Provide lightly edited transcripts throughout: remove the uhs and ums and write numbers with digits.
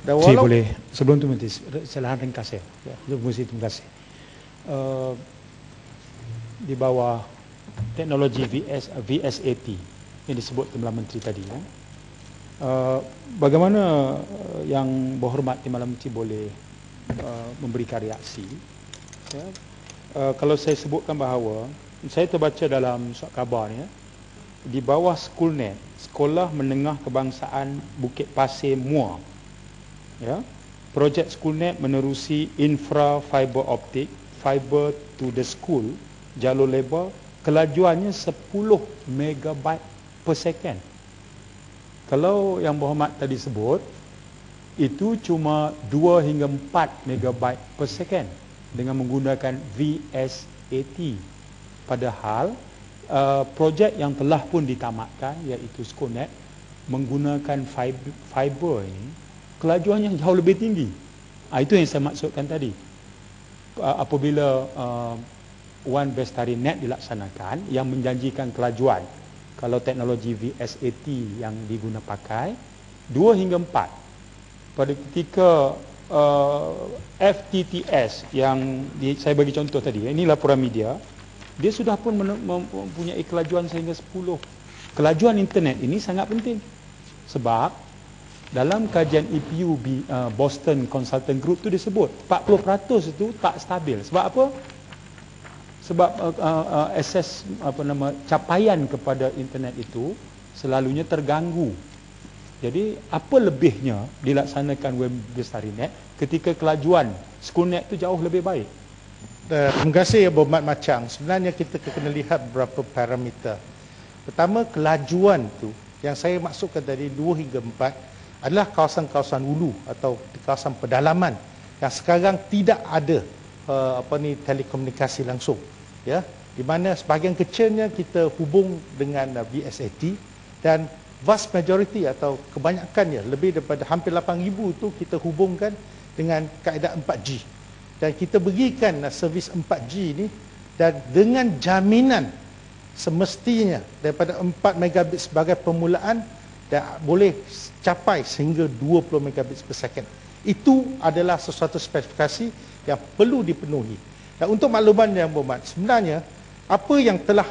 Dan Cik boleh sebelum tu nanti kesalahan ringkas ya. Terima kasih. Di bawah teknologi VSAT yang disebut Timbalan Menteri tadi ya. Bagaimana yang berhormat Timbalan Menteri boleh memberikan reaksi ya? Kalau saya sebutkan bahawa saya terbaca dalam surat khabar ya, di bawah Schoolnet, Sekolah Menengah Kebangsaan Bukit Pasir Muar ya, projek Schoolnet menerusi infra fiber optik, fiber to the school, jalur lebar, kelajuannya 10 megabyte per second. Kalau yang berhormat tadi sebut, itu cuma 2 hingga 4 megabyte per second dengan menggunakan VSAT. Padahal projek yang telah pun ditamatkan iaitu Schoolnet menggunakan fiber ini, kelajuannya jauh lebih tinggi. Itu yang saya maksudkan tadi. Apabila One Bestari Net dilaksanakan yang menjanjikan kelajuan, kalau teknologi VSAT yang diguna pakai 2 hingga 4. Pada ketika FTTS yang saya bagi contoh tadi, ini laporan media, dia sudah pun mempunyai kelajuan sehingga 10. Kelajuan internet ini sangat penting. Sebab dalam kajian EPU Boston Consultant Group tu disebut 40% itu tak stabil. Sebab apa? Sebab akses capaian kepada internet itu selalunya terganggu. Jadi apa lebihnya dilaksanakan Web Bestari Net ketika kelajuan Schoolnet tu jauh lebih baik. Terima kasih ya Berhormat Machang. Sebenarnya kita kena lihat beberapa parameter. Pertama, kelajuan tu yang saya maksudkan tadi 2 hingga 4 adalah kawasan-kawasan hulu atau kawasan pedalaman yang sekarang tidak ada telekomunikasi langsung ya, di mana sebahagian kecilnya kita hubung dengan VSAT dan vast majority atau kebanyakannya lebih daripada hampir 8,000 tu kita hubungkan dengan kaedah 4G dan kita berikan servis 4G ini dan dengan jaminan semestinya daripada 4 megabit sebagai permulaan dan boleh capai sehingga 20 megabit per second. Itu adalah sesuatu spesifikasi yang perlu dipenuhi. Dan untuk makluman yang berhormat, sebenarnya apa yang telah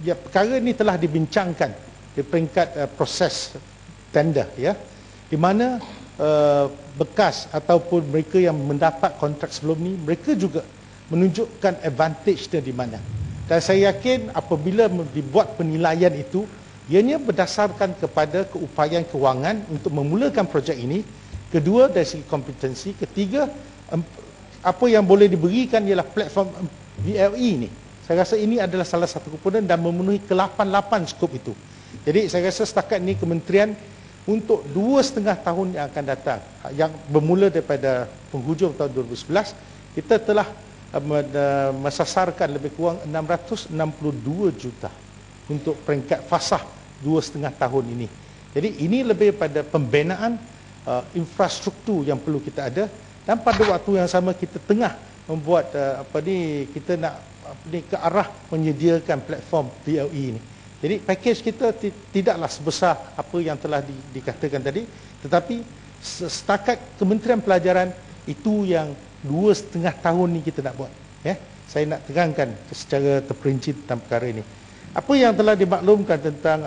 perkara ini telah dibincangkan di peringkat proses tender ya, di mana bekas ataupun mereka yang mendapat kontrak sebelum ni, mereka juga menunjukkan advantage dia di mana. Dan saya yakin apabila dibuat penilaian itu, ianya berdasarkan kepada keupayaan kewangan untuk memulakan projek ini, kedua dari segi kompetensi, ketiga apa yang boleh diberikan ialah platform VLE ini. Saya rasa ini adalah salah satu komponen dan memenuhi ke-8 skop itu. Jadi saya rasa setakat ini kementerian untuk 2,5 tahun yang akan datang, yang bermula daripada penghujung tahun 2011, kita telah mesasarkan lebih kurang 662 juta untuk peringkat fasah 2,5 tahun ini. Jadi ini lebih pada pembinaan infrastruktur yang perlu kita ada, dan pada waktu yang sama kita tengah membuat kita nak ke arah menyediakan platform VLE ini. Jadi package kita tidaklah sebesar apa yang telah dikatakan tadi, tetapi setakat Kementerian Pelajaran itu yang 2,5 tahun ni kita nak buat ya. Saya nak terangkan secara terperinci tentang perkara ini. Apa yang telah dimaklumkan tentang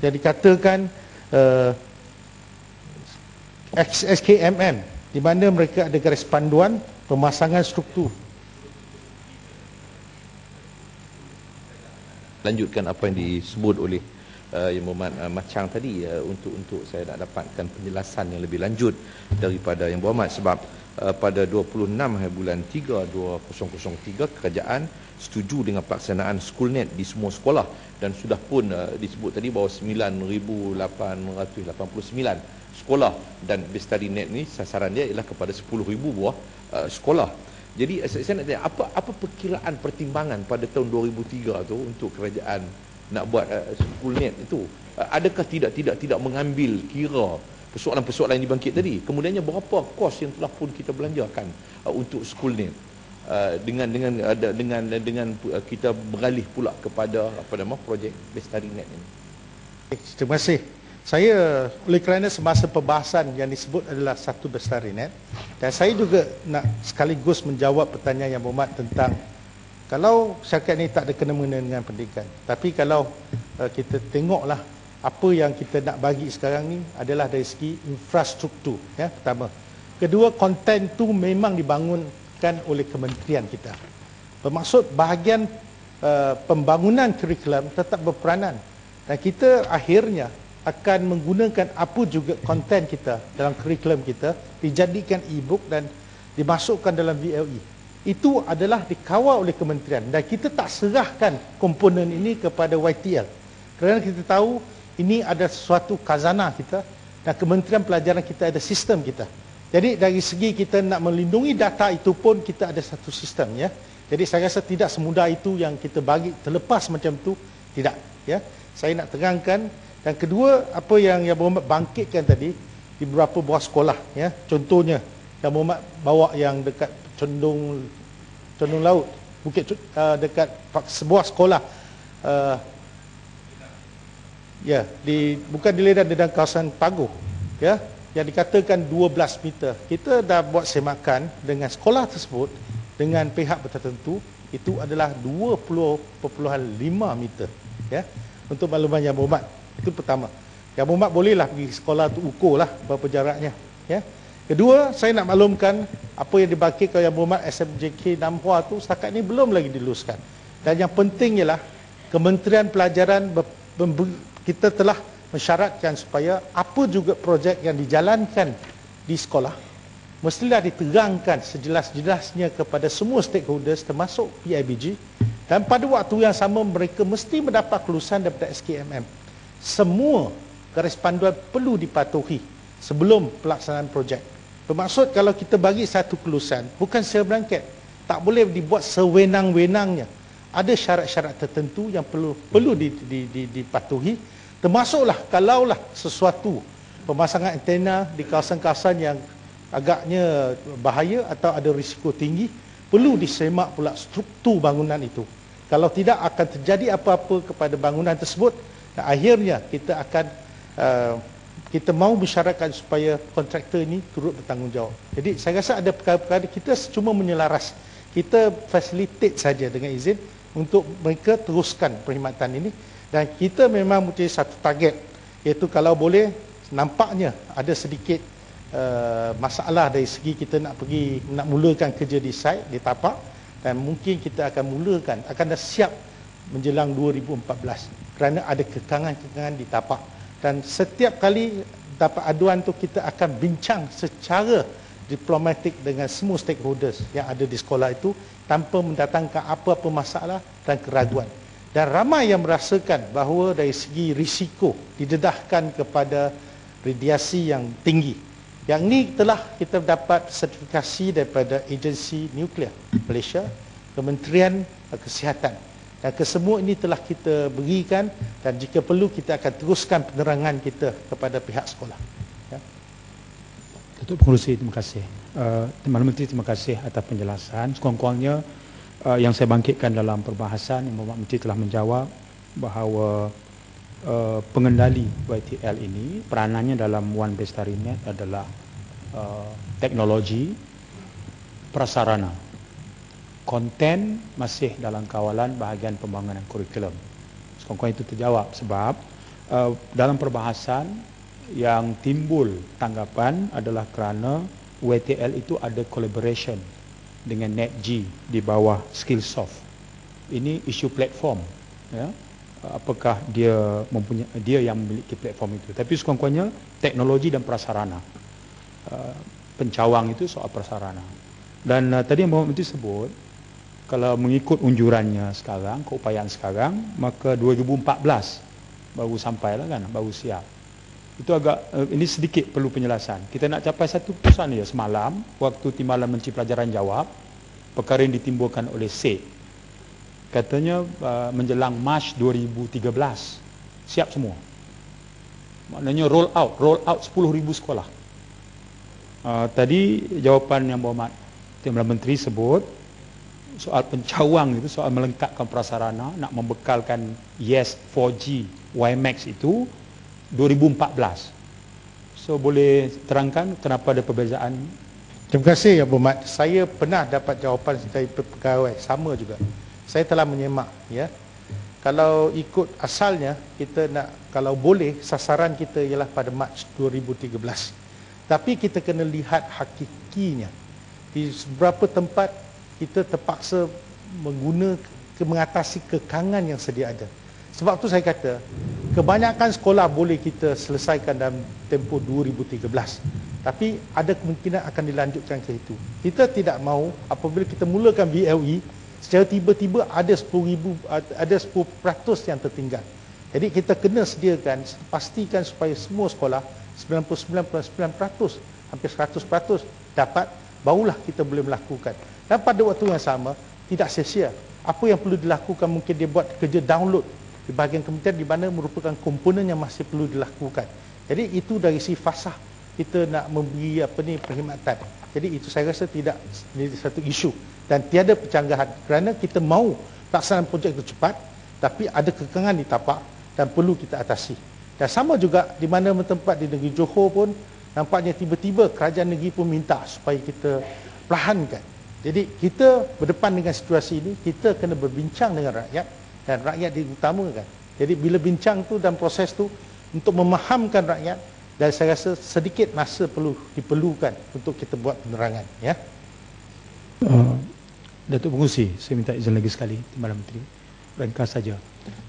yang dikatakan SKMM, di mana mereka ada garis panduan pemasangan struktur. Lanjutkan apa yang disebut oleh Yang Berhormat Machang tadi, untuk saya nak dapatkan penjelasan yang lebih lanjut daripada Yang Berhormat, sebab pada 26 bulan 3 2003 kerajaan setuju dengan pelaksanaan Schoolnet di semua sekolah, dan sudah pun disebut tadi bahawa 9,889 sekolah, dan Bestari Net ni sasaran dia ialah kepada 10,000 buah sekolah. Jadi saya nak tanya, apa perkiraan pertimbangan pada tahun 2003 tu untuk kerajaan nak buat Schoolnet itu? Adakah tidak mengambil kira persoalan-persoalan yang dibangkit tadi? Kemudiannya berapa kos yang telah pun kita belanjakan untuk Schoolnet dengan kita beralih pula kepada projek Bestari Net ini? Terima kasih. Saya oleh kerana semasa perbahasan yang disebut adalah satu bestari net, dan saya juga nak sekaligus menjawab pertanyaan yang berhormat tentang kalau syarikat ni tak ada kena-mengena dengan pendidikan, tapi kalau kita tengoklah apa yang kita nak bagi sekarang ni adalah dari segi infrastruktur, ya, pertama. Kedua, konten tu memang dibangunkan oleh kementerian kita. Bermaksud bahagian pembangunan kurikulum tetap berperanan, dan kita akhirnya akan menggunakan apa juga konten kita dalam kurikulum kita dijadikan e-book dan dimasukkan dalam VLE. Itu adalah dikawal oleh kementerian, dan kita tak serahkan komponen ini kepada YTL kerana kita tahu ini ada suatu khazanah kita, dan Kementerian Pelajaran kita ada sistem kita. Jadi dari segi kita nak melindungi data itu pun kita ada satu sistem, ya. Jadi saya rasa tidak semudah itu yang kita bagi terlepas macam tu, tidak, ya. Saya nak terangkan. Dan kedua, apa yang Berhormat bangkitkan tadi di beberapa buah sekolah, ya. Contohnya yang Berhormat bawa yang dekat Condong Laut, dekat sebuah sekolah, ya, bukan di Ledan, di dalam kawasan Paguh, ya, yang dikatakan 12 meter. Kita dah buat semakan dengan sekolah tersebut dengan pihak tertentu, itu adalah 20.5 meter, ya. Untuk makluman Yang Berhormat, itu pertama. Yang Berhormat bolehlah pergi sekolah tu ukur lah berapa jaraknya, ya. Kedua, saya nak maklumkan apa yang dibangkitkan Yang Berhormat SMJK Namhua tu setakat ni belum lagi diluluskan. Dan yang penting ialah Kementerian Pelajaran kita telah mensyaratkan supaya apa juga projek yang dijalankan di sekolah mestilah diterangkan sejelas-jelasnya kepada semua stakeholders termasuk PIBG, dan pada waktu yang sama mereka mesti mendapat kelulusan daripada SKMM. Semua garis panduan perlu dipatuhi sebelum pelaksanaan projek. Bermaksud kalau kita bagi satu kelulusan bukan secara blanket, tak boleh dibuat sewenang-wenangnya. Ada syarat-syarat tertentu yang perlu dipatuhi, termasuklah kalaulah sesuatu pemasangan antena di kawasan-kawasan yang agaknya bahaya atau ada risiko tinggi, perlu disemak pula struktur bangunan itu. Kalau tidak akan terjadi apa-apa kepada bangunan tersebut, dan akhirnya kita akan kita mahu mensyaratkan supaya kontraktor ini turut bertanggungjawab. Jadi saya rasa ada perkara-perkara kita cuma menyelaras, kita facilitate saja dengan izin untuk mereka teruskan perkhidmatan ini, dan kita memang mempunyai satu target, iaitu kalau boleh, nampaknya ada sedikit masalah dari segi kita nak mulakan kerja di site, di tapak, dan mungkin kita akan dah siap menjelang 2014 kerana ada kekangan-kekangan di tapak. Dan setiap kali dapat aduan tu kita akan bincang secara diplomatik dengan semua stakeholders yang ada di sekolah itu tanpa mendatangkan apa-apa masalah dan keraguan. Dan ramai yang merasakan bahawa dari segi risiko didedahkan kepada radiasi yang tinggi. Yang ini telah kita dapat sertifikasi daripada Agensi Nuklear Malaysia, Kementerian Kesihatan. Dan kesemua ini telah kita berikan, dan jika perlu kita akan teruskan penerangan kita kepada pihak sekolah. Ya. Datuk Pengerusi, terima kasih. Tuan Menteri, terima kasih atas penjelasan. Sekurang-kurangnya yang saya bangkitkan dalam perbahasan, Yang Berhormat Menteri telah menjawab bahawa pengendali YTL ini peranannya dalam One Bestari Net adalah teknologi, prasarana. Konten masih dalam kawalan bahagian pembangunan kurikulum. Sekurang-kurangnya itu terjawab sebab dalam perbahasan yang timbul tanggapan adalah kerana YTL itu ada collaboration dengan NetG di bawah Skillsoft. Ini isu platform, ya. Apakah dia yang memiliki platform itu? Tapi sekurang-kurangnya teknologi dan prasarana. Pencawang itu soal prasarana. Dan tadi Yang Berhormat Menteri sebut, kalau mengikut unjurannya sekarang, keupayaan sekarang, maka 2014 baru sampailah kan, baru siap. Itu agak, ini sedikit perlu penjelasan. Kita nak capai satu keputusan dia semalam, waktu Timbalan Menteri Pelajaran jawab, perkara yang ditimbulkan oleh SED. Katanya menjelang Mac 2013, siap semua. Maknanya roll out 10,000 sekolah. Tadi jawapan Yang Berhormat Timbalan Menteri sebut, soal pencawang itu, soal melengkapkan prasarana, nak membekalkan YES 4G WiMAX itu 2014. So boleh terangkan kenapa ada perbezaan? Terima kasih ya Berhormat. Saya pernah dapat jawapan dari pegawai sama juga. Saya telah menyemak ya. Kalau ikut asalnya kita nak, kalau boleh sasaran kita ialah pada Mac 2013. Tapi kita kena lihat hakikinya. Di beberapa tempat kita terpaksa mengatasi kekangan yang sedia ada. Sebab tu saya kata kebanyakan sekolah boleh kita selesaikan dalam tempoh 2013. Tapi ada kemungkinan akan dilanjutkan ke itu. Kita tidak mahu apabila kita mulakan VLE secara tiba-tiba ada 10,000, ada 10% yang tertinggal. Jadi kita kena sediakan, pastikan supaya semua sekolah 99.9%, hampir 100% dapat, barulah kita boleh melakukan. Dan pada waktu yang sama, tidak sia-sia. Apa yang perlu dilakukan, mungkin dia buat kerja download di bahagian kementerian di mana merupakan komponen yang masih perlu dilakukan. Jadi itu dari si fasah kita nak memberi perkhidmatan. Jadi itu saya rasa tidak menjadi satu isu dan tiada pencanggahan kerana kita mahu pelaksanaan projek itu cepat, tapi ada kekangan di tapak dan perlu kita atasi. Dan sama juga di mana tempat di negeri Johor pun nampaknya tiba-tiba kerajaan negeri pun minta supaya kita perlahankan. Jadi kita berdepan dengan situasi ini, kita kena berbincang dengan rakyat dan rakyat diutamakan. Jadi bila bincang tu dan proses tu untuk memahamkan rakyat, dan saya rasa sedikit masa diperlukan untuk kita buat penerangan ya. Datuk Pengurusi, saya minta izin lagi sekali Timbalan Menteri. Ringkas saja.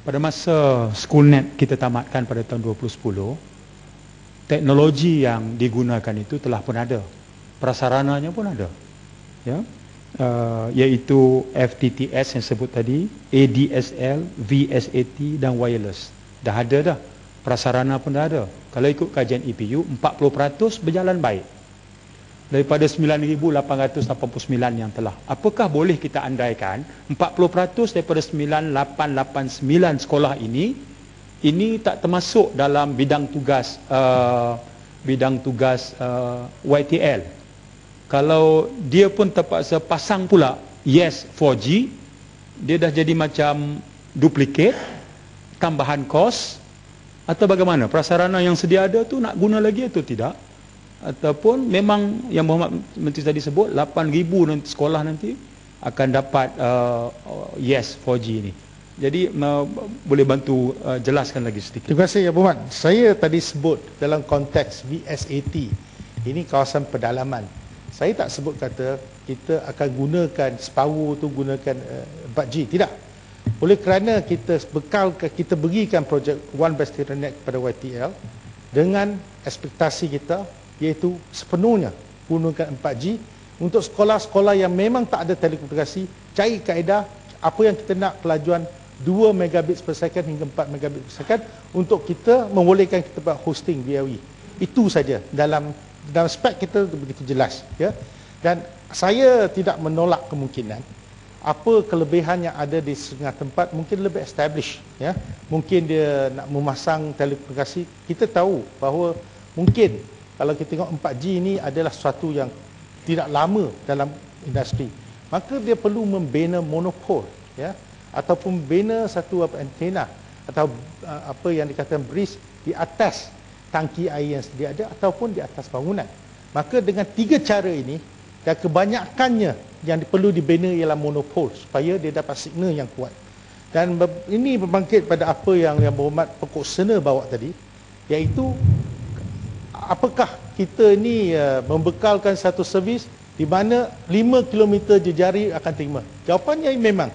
Pada masa Schoolnet kita tamatkan pada tahun 2010, teknologi yang digunakan itu telah pun ada. Prasarananya pun ada. Ya. Iaitu FTTS yang sebut tadi, ADSL, VSAT dan wireless. Dah ada dah. Prasarana pun dah ada. Kalau ikut kajian EPU, 40% berjalan baik. Daripada 9,889 yang telah. Apakah boleh kita andaikan 40% daripada 9,889 sekolah ini tak termasuk dalam bidang tugas YTL. Kalau dia pun terpaksa pasang pula Yes 4G, dia dah jadi macam duplicate, tambahan kos, atau bagaimana? Prasarana yang sedia ada tu nak guna lagi atau tidak? Ataupun memang yang Berhormat Menteri tadi sebut 8,000 nanti sekolah nanti akan dapat Yes 4G ni. Jadi boleh bantu jelaskan lagi sedikit. Terima kasih ya Berhormat. Saya tadi sebut dalam konteks VSAT, ini kawasan pedalaman. Saya tak sebut kata kita akan gunakan separuh tu gunakan 4G, tidak. Oleh kerana kita berikan projek One Best Internet kepada YTL dengan ekspektasi kita iaitu sepenuhnya gunakan 4G untuk sekolah-sekolah yang memang tak ada telekomunikasi, cari kaedah apa yang kita nak kelajuan 2 megabit per second hingga 4 megabit per second untuk kita membolehkan kita buat hosting VLE. Itu saja dalam spek kita begitu jelas ya. Dan saya tidak menolak kemungkinan apa kelebihan yang ada di setengah tempat mungkin lebih established ya. Mungkin dia nak memasang telekomunikasi, kita tahu bahawa mungkin kalau kita tengok 4G ini adalah sesuatu yang tidak lama dalam industri, maka dia perlu membina monopol ya, ataupun membina satu antena atau apa yang dikatakan bridge di atas tangki air yang sedia ada ataupun di atas bangunan. Maka dengan 3 cara ini dan kebanyakannya yang perlu dibina ialah monopol supaya dia dapat signal yang kuat. Dan ini berbangkit pada apa yang Berhormat Pokok Sena bawa tadi, iaitu apakah kita ini membekalkan satu servis di mana 5 km jejari akan terima. Jawapannya memang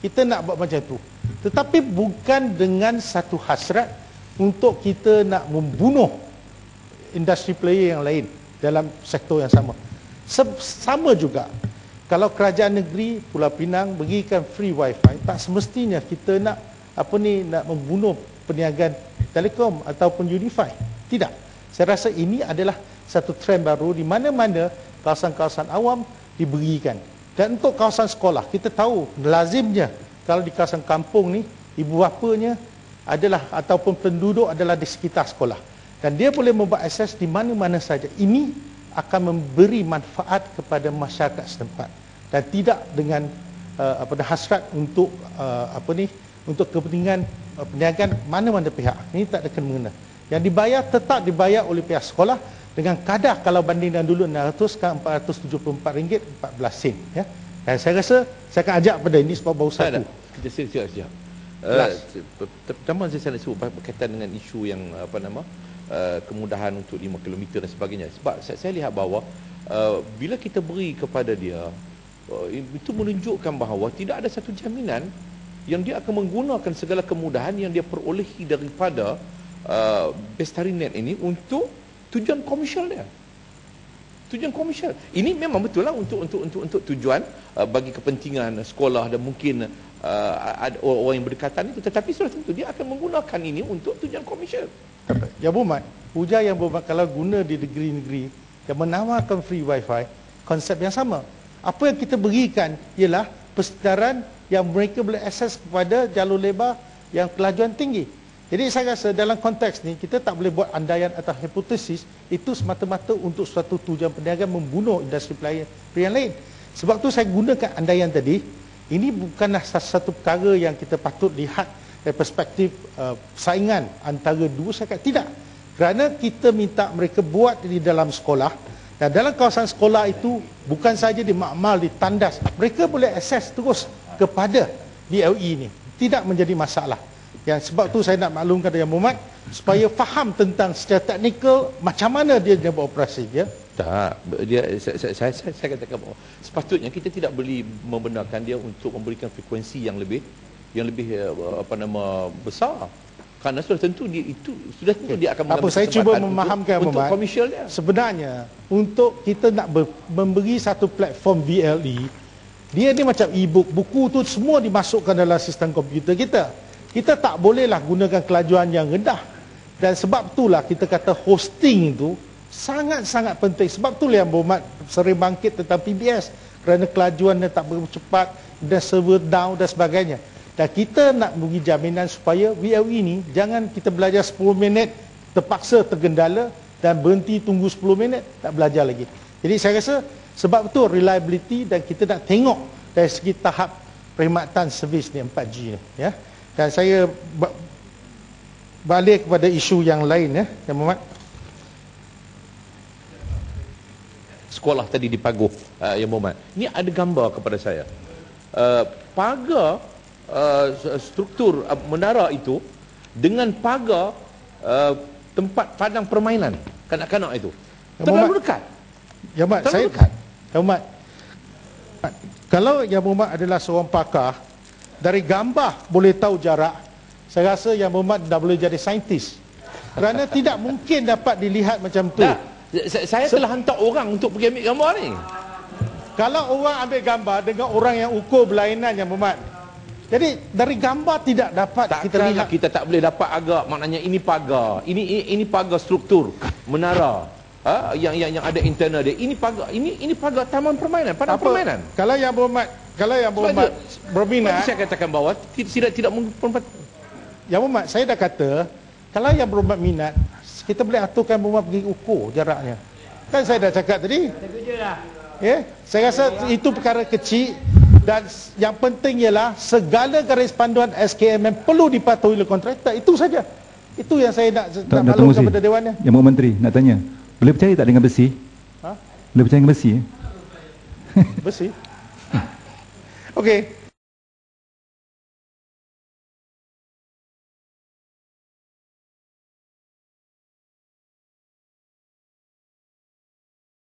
kita nak buat macam tu. Tetapi bukan dengan satu hasrat untuk kita nak membunuh industri player yang lain dalam sektor yang sama. Sama juga kalau kerajaan negeri Pulau Pinang berikan free wifi, tak semestinya kita nak nak membunuh perniagaan telekom ataupun Unify. Tidak. Saya rasa ini adalah satu trend baru di mana-mana kawasan-kawasan awam diberikan. Dan untuk kawasan sekolah, kita tahu lazimnya kalau di kawasan kampung ni ibu bapanya adalah ataupun penduduk adalah di sekitar sekolah dan dia boleh membuat akses di mana-mana saja. Ini akan memberi manfaat kepada masyarakat setempat dan tidak dengan hasrat untuk untuk kepentingan perniagaan mana-mana pihak. Ini tak ada kena mengena. Yang dibayar tetap dibayar oleh pihak sekolah dengan kadar kalau banding dengan dulu 600 sekarang RM474 14 sen ya. Dan saya rasa saya akan ajak pada ini sebab baru satu. Sekejap. Pertama saya nak sebut berkaitan dengan isu yang kemudahan untuk 5 km dan sebagainya. Sebab saya lihat bahawa bila kita beri kepada dia, itu menunjukkan bahawa tidak ada satu jaminan yang dia akan menggunakan segala kemudahan yang dia perolehi daripada BestariNet ini untuk tujuan komersial dia. Tujuan komersial. Ini memang betul lah untuk tujuan bagi kepentingan sekolah dan mungkin ada orang yang berdekatan itu, tetapi sudah tentu dia akan menggunakan ini untuk tujuan komersial. Ya Muhammad, ujar yang Muhammad kalau guna di negeri-negeri yang menawarkan free wifi, konsep yang sama. Apa yang kita berikan ialah persedaran yang mereka boleh akses kepada jalur lebar yang kelajuan tinggi. Jadi saya rasa dalam konteks ni kita tak boleh buat andaian atau hipotesis itu semata-mata untuk suatu tujuan perniagaan membunuh industri player yang lain. Sebab tu saya gunakan andaian tadi. Ini bukanlah satu perkara yang kita patut lihat dari perspektif saingan antara dua syarikat. Tidak. Kerana kita minta mereka buat di dalam sekolah, dan dalam kawasan sekolah itu bukan saja di makmal, di tandas, mereka boleh akses terus kepada BLE ini. Tidak menjadi masalah. Yang sebab tu saya nak maklumkan kepada Muhammad supaya faham tentang secara teknikal macam mana dia beroperasi ya. Tak, saya katakan bahawa sepatutnya kita tidak boleh membenarkan dia untuk memberikan frekuensi yang lebih besar. Kerana sudah tentu dia akan mengambil saya cuba memahamkan untuk komersial dia. Sebenarnya untuk kita nak memberi satu platform BLE, dia ni macam e-book, buku tu semua dimasukkan dalam sistem komputer kita. Kita tak bolehlah gunakan kelajuan yang rendah. Dan sebab itulah kita kata hosting itu sangat-sangat penting. Sebab itulah yang Muhammad sering bangkit tentang PBS. Kerana kelajuannya tak begitu cepat, dan server down dan sebagainya. Dan kita nak beri jaminan supaya BLE ini jangan kita belajar 10 minit terpaksa tergendala dan berhenti tunggu 10 minit tak belajar lagi. Jadi saya rasa sebab itu reliability, dan kita nak tengok dari segi tahap perkhidmatan servis ni 4G ni ya. Dan saya balik kepada isu yang lain ya, Muhammad. Sekolah tadi di Paguh, ya Muhammad. Ini ada gambar kepada saya. Pagar struktur menara itu dengan pagar tempat padang permainan kanak-kanak itu terlalu dekat. Ya Muhammad, saya dekat. Ya Muhammad, kalau Yang Muhammad adalah seorang pakar, dari gambar boleh tahu jarak, saya rasa Yang Muhammad dah boleh jadi saintis. Kerana tidak mungkin dapat dilihat macam tu. Saya telah hantar orang untuk pergi ambil gambar ni. Kalau orang ambil gambar dengan orang yang ukur berlainan Yang Muhammad, jadi dari gambar tidak dapat kita lihat. Kita tak boleh dapat agak, maknanya ini pagar, ini pagar struktur menara. Yang ada internal dia. Ini pagar taman permainan, padang permainan. Kalau Yang Muhammad berminat, saya katakan bahawa tidak Yang Muhammad, saya dah kata kalau Yang Muhammad minat, kita boleh aturkan Muhammad pergi ukur jaraknya. Kan saya dah cakap tadi. Ya, saya rasa itu perkara kecil, dan yang penting ialah segala garis panduan SKMM perlu dipatuhi oleh kontraktor. Itu saja. Itu yang saya nak maklumkan kepada Dewannya. Yang Muhammad Menteri nak tanya, boleh percaya tak dengan besi? Boleh percaya dengan besi? Besi? Okey.